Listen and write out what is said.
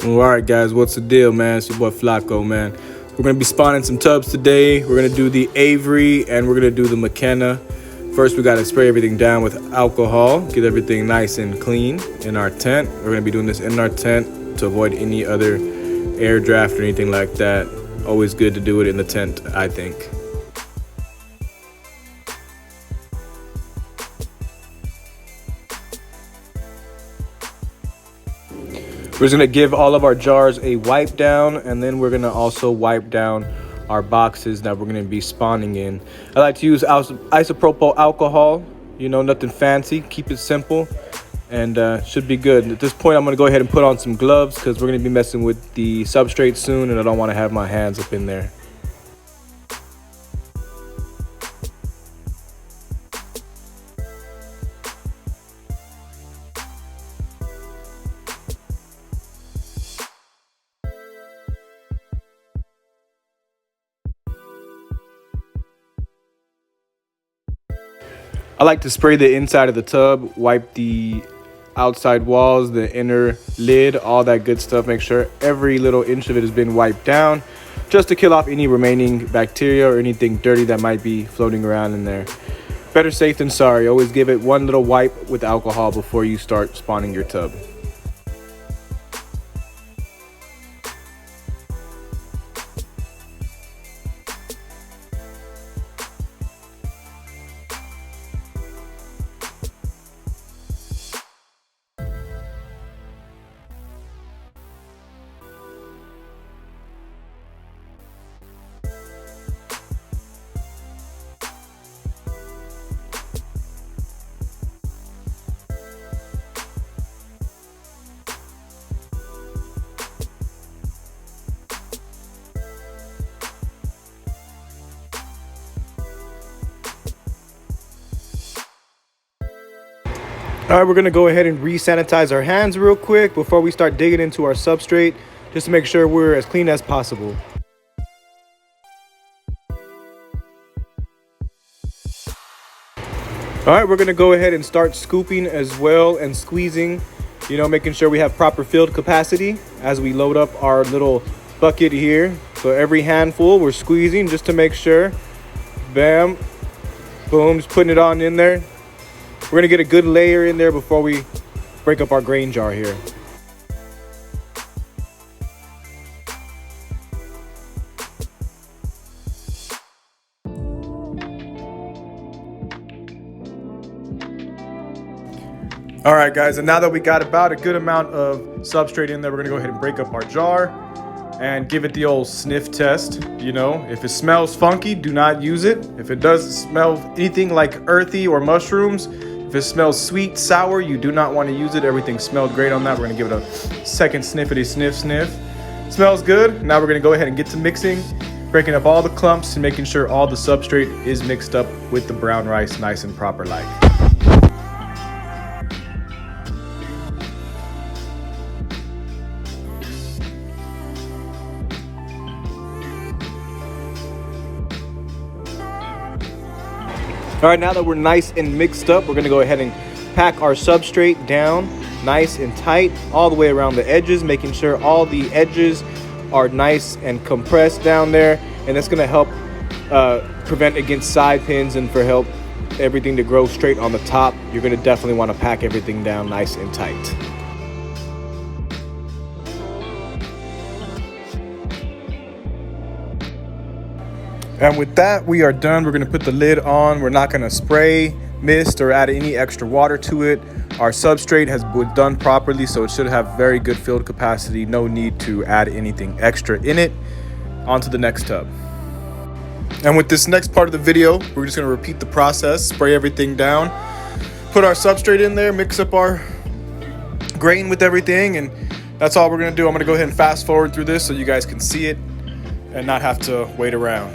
Alright guys, what's the deal, man? It's your boy Flaco, man. We're going to be spawning some tubs today. We're going to do the Avery and we're going to do the McKenna. First, we got to spray everything down with alcohol, get everything nice and clean in our tent. We're going to be doing this in our tent to avoid any other air draft or anything like that. Always good to do it in the tent, I think. We're just gonna give all of our jars a wipe down, and then we're gonna also wipe down our boxes that we're gonna be spawning in. I like to use isopropyl alcohol, you know, nothing fancy, keep it simple, and should be good. At this point, I'm gonna go ahead and put on some gloves because we're gonna be messing with the substrate soon, and I don't wanna have my hands up in there. I like to spray the inside of the tub, wipe the outside walls, the inner lid, all that good stuff. Make sure every little inch of it has been wiped down just to kill off any remaining bacteria or anything dirty that might be floating around in there. Better safe than sorry. Always give it one little wipe with alcohol before you start spawning your tub. All right, we're gonna go ahead and re-sanitize our hands real quick before we start digging into our substrate, just to make sure we're as clean as possible. All right, we're gonna go ahead and start scooping as well and squeezing, you know, making sure we have proper field capacity as we load up our little bucket here. So every handful we're squeezing just to make sure. Bam, boom, just putting it on in there. We're gonna get a good layer in there before we break up our grain jar here. All right, guys, and now that we got about a good amount of substrate in there, we're gonna go ahead and break up our jar and give it the old sniff test. You know, if it smells funky, do not use it. If it does smell anything like earthy or mushrooms, if it smells sweet, sour, you do not want to use it. Everything smelled great on that. We're gonna give it a second sniffity sniff. Smells good. Now we're gonna go ahead and get to mixing, breaking up all the clumps and making sure all the substrate is mixed up with the brown rice nice and proper like. All right, now that we're nice and mixed up, we're gonna go ahead and pack our substrate down nice and tight all the way around the edges, making sure all the edges are nice and compressed down there. And that's gonna help prevent against side pins and for help everything to grow straight on the top. You're gonna definitely wanna pack everything down nice and tight. And with that, we are done. We're gonna put the lid on. We're not gonna spray, mist, or add any extra water to it. Our substrate has been done properly, so it should have very good field capacity. No need to add anything extra in it. On to the next tub. And with this next part of the video, we're just gonna repeat the process, spray everything down, put our substrate in there, mix up our grain with everything, and that's all we're gonna do. I'm gonna go ahead and fast forward through this so you guys can see it and not have to wait around.